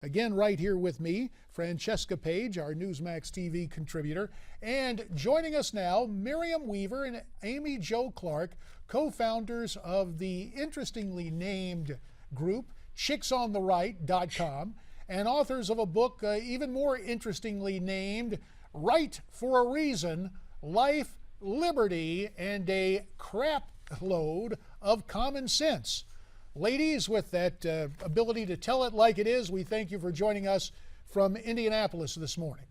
Again, right here with me, Francesca Page, our Newsmax TV contributor. And joining us now, Miram Weaver and Amy Jo Clark, co-founders of the interestingly named group, chicksontheright.com, and authors of a book even more interestingly named, Right for a Reason, Life, Liberty, and a Crap Load of Common Sense. Ladies, with that ability to tell it like it is, we thank you for joining us from Indianapolis this morning.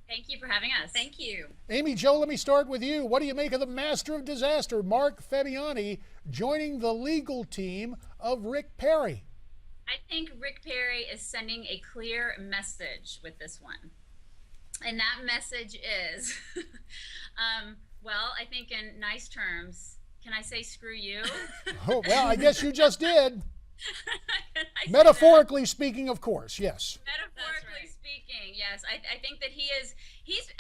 Thank you for having us. Thank you. Amy Jo, let me start with you. What do you make of the master of disaster, Mark Fabiani, joining the legal team of Rick Perry? I think Rick Perry is sending a clear message with this one. And that message is, well, I think in nice terms, can I say screw you? Oh, well, I guess you just did. Metaphorically speaking, of course, yes. Metaphorically speaking, yes. I think that he's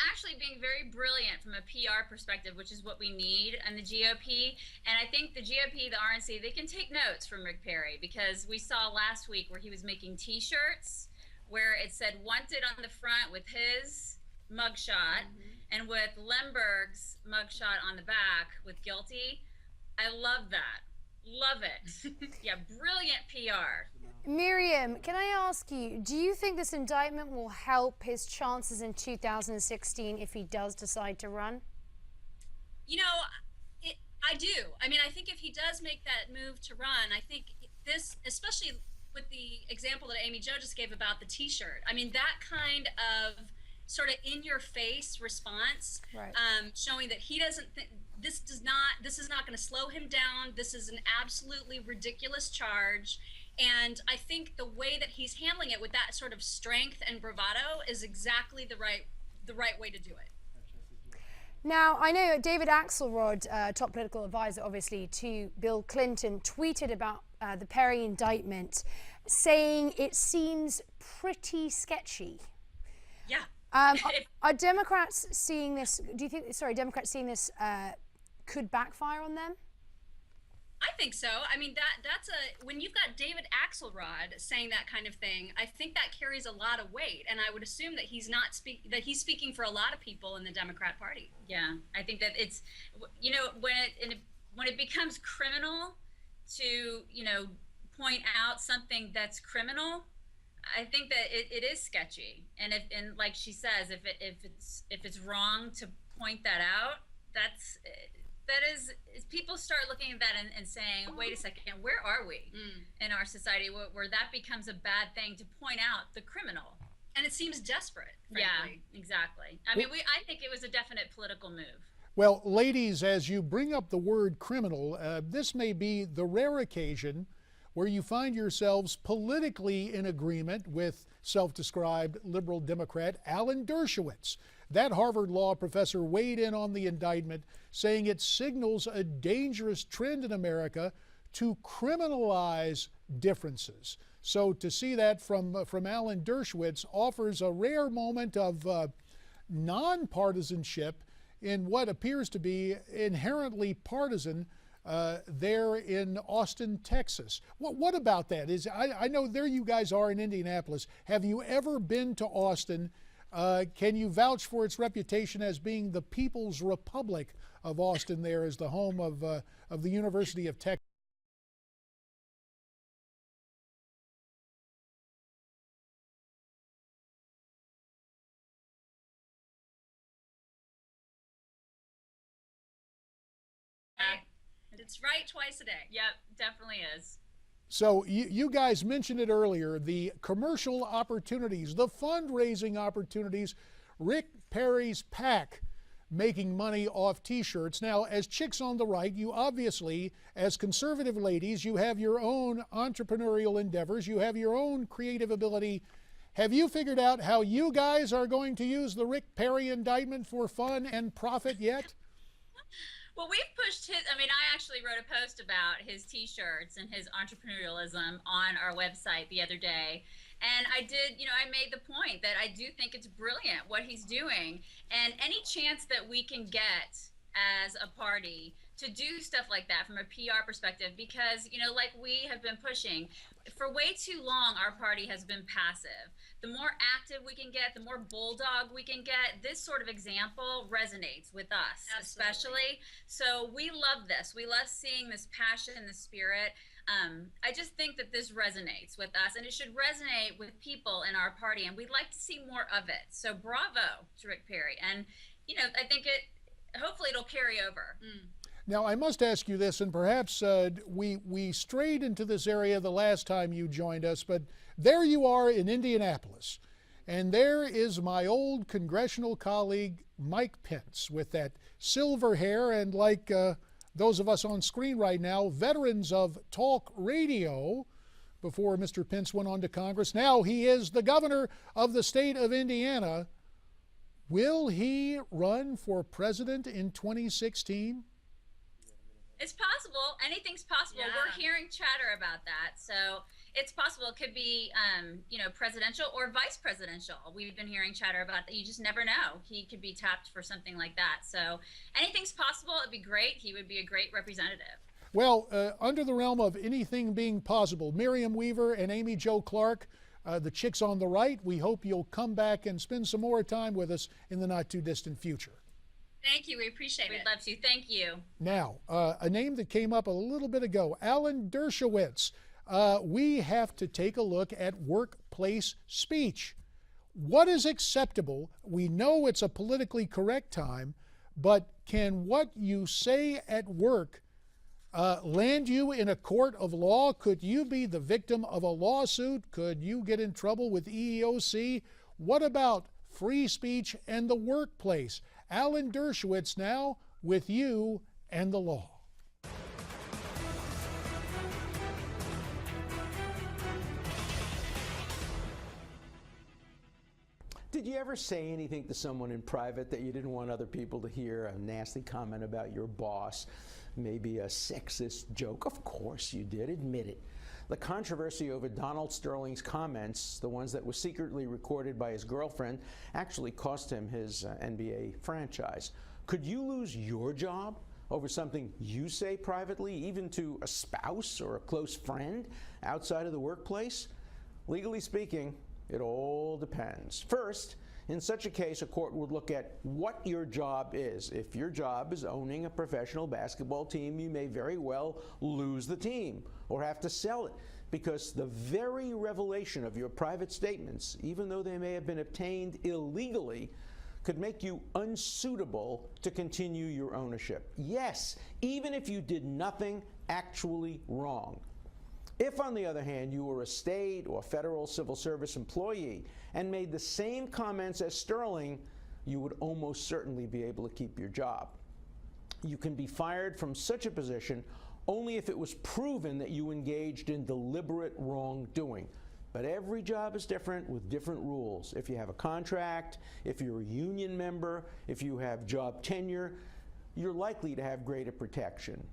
actually being very brilliant from a PR perspective, which is what we need in the GOP. And I think the GOP, the RNC, they can take notes from Rick Perry, because we saw last week where he was making T-shirts where it said wanted on the front with his mugshot and with Lemberg's mugshot on the back with guilty. I love that. Love it. Yeah, brilliant PR. Miriam, can I ask you, do you think this indictment will help his chances in 2016 if he does decide to run? You know, I do. I mean, I think if he does make that move to run, I think this, especially with the example that Amy Jo just gave about the T-shirt, I mean, that kind of sort of in-your-face response, right. Showing that he doesn't think this is not going to slow him down. This is an absolutely ridiculous charge. And I think the way that he's handling it with that sort of strength and bravado is exactly the right way to do it. Now, I know David Axelrod, top political advisor, obviously, to Bill Clinton, tweeted about the Perry indictment, saying it seems pretty sketchy. Yeah. Are Democrats seeing this? Do you think? Sorry, Democrats seeing this could backfire on them? I think so. I mean, that's when you've got David Axelrod saying that kind of thing, I think that carries a lot of weight, and I would assume that he's speaking for a lot of people in the Democrat Party. Yeah, I think that it's, you know, when it becomes criminal to, you know, point out something that's criminal, I think that it is sketchy, and like she says, if it's wrong to point that out, that is people start looking at that and saying, wait a second, where are we in our society where that becomes a bad thing to point out the criminal? And it seems desperate, frankly. Yeah, exactly. I mean, I think it was a definite political move. Well, ladies, as you bring up the word criminal, this may be the rare occasion where you find yourselves politically in agreement with self-described liberal Democrat Alan Dershowitz. That Harvard law professor weighed in on the indictment, saying it signals a dangerous trend in America to criminalize differences. So to see that from Alan Dershowitz offers a rare moment of nonpartisanship in what appears to be inherently partisan there in Austin, Texas. What about that? I know there you guys are in Indianapolis. Have you ever been to Austin? Can you vouch for its reputation as being the People's Republic of Austin there as the home of the University of Texas? It's right twice a day. Yep, definitely is. So you guys mentioned it earlier, the commercial opportunities, the fundraising opportunities, Rick Perry's PAC making money off T-shirts. Now, as chicks on the right, you obviously, as conservative ladies, you have your own entrepreneurial endeavors, you have your own creative ability. Have you figured out how you guys are going to use the Rick Perry indictment for fun and profit yet? Well, we've pushed his, I mean, I actually wrote a post about his T-shirts and his entrepreneurialism on our website the other day. And I did, you know, I made the point that I do think it's brilliant what he's doing. And any chance that we can get as a party to do stuff like that from a PR perspective, because, you know, like we have been pushing for way too long, our party has been passive. The more active we can get, the more bulldog we can get, this sort of example resonates with us. Absolutely. Especially. So we love this. We love seeing this passion, this spirit. I just think that this resonates with us, and it should resonate with people in our party, and we'd like to see more of it. So bravo to Rick Perry. And, you know, I think hopefully it'll carry over. Now, I must ask you this, and perhaps we strayed into this area the last time you joined us, but there you are in Indianapolis, and there is my old congressional colleague, Mike Pence, with that silver hair, and like those of us on screen right now, veterans of talk radio before Mr. Pence went on to Congress. Now he is the governor of the state of Indiana. Will he run for president in 2016? It's possible. Anything's possible. Yeah. We're hearing chatter about that. So it's possible. It could be, you know, presidential or vice presidential. We've been hearing chatter about that. You just never know. He could be tapped for something like that. So anything's possible. It'd be great. He would be a great representative. Well, under the realm of anything being possible, Miram Weaver and Amy Jo Clark, the chicks on the right, we hope you'll come back and spend some more time with us in the not too distant future. Thank you. We appreciate it. We'd love to. Thank you. Now, a name that came up a little bit ago, Alan Dershowitz. We have to take a look at workplace speech. What is acceptable? We know it's a politically correct time, but can what you say at work land you in a court of law? Could you be the victim of a lawsuit? Could you get in trouble with EEOC? What about free speech and the workplace? Alan Dershowitz now with you and the law. Did you ever say anything to someone in private that you didn't want other people to hear? A nasty comment about your boss, maybe a sexist joke? Of course you did. Admit it. The controversy over Donald Sterling's comments, the ones that were secretly recorded by his girlfriend, actually cost him his NBA franchise. Could you lose your job over something you say privately, even to a spouse or a close friend outside of the workplace? Legally speaking, it all depends. First, in such a case, a court would look at what your job is. If your job is owning a professional basketball team, you may very well lose the team or have to sell it, because the very revelation of your private statements, even though they may have been obtained illegally, could make you unsuitable to continue your ownership. Yes, even if you did nothing actually wrong. If, on the other hand, you were a state or federal civil service employee and made the same comments as Sterling, you would almost certainly be able to keep your job. You can be fired from such a position only if it was proven that you engaged in deliberate wrongdoing. But every job is different with different rules. If you have a contract, if you're a union member, if you have job tenure, you're likely to have greater protection.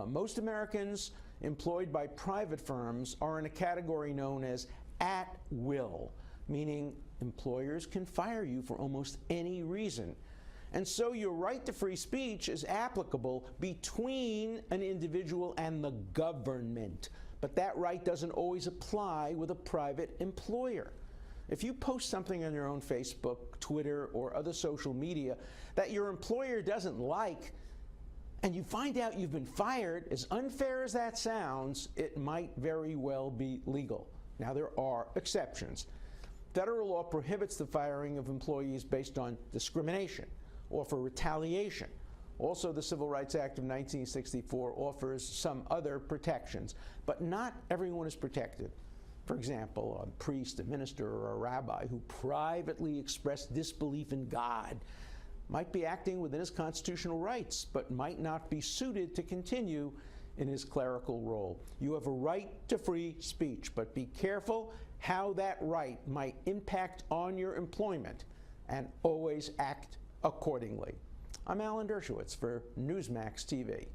Most Americans employed by private firms are in a category known as at will, meaning employers can fire you for almost any reason. And so your right to free speech is applicable between an individual and the government. But that right doesn't always apply with a private employer. If you post something on your own Facebook, Twitter, or other social media that your employer doesn't like, and you find out you've been fired, as unfair as that sounds, it might very well be legal. Now, there are exceptions. Federal law prohibits the firing of employees based on discrimination or for retaliation. Also, the Civil Rights Act of 1964 offers some other protections, but not everyone is protected. For example, a priest, a minister, or a rabbi who privately expressed disbelief in God might be acting within his constitutional rights, but might not be suited to continue in his clerical role. You have a right to free speech, but be careful how that right might impact on your employment, and always act accordingly. I'm Alan Dershowitz for Newsmax TV.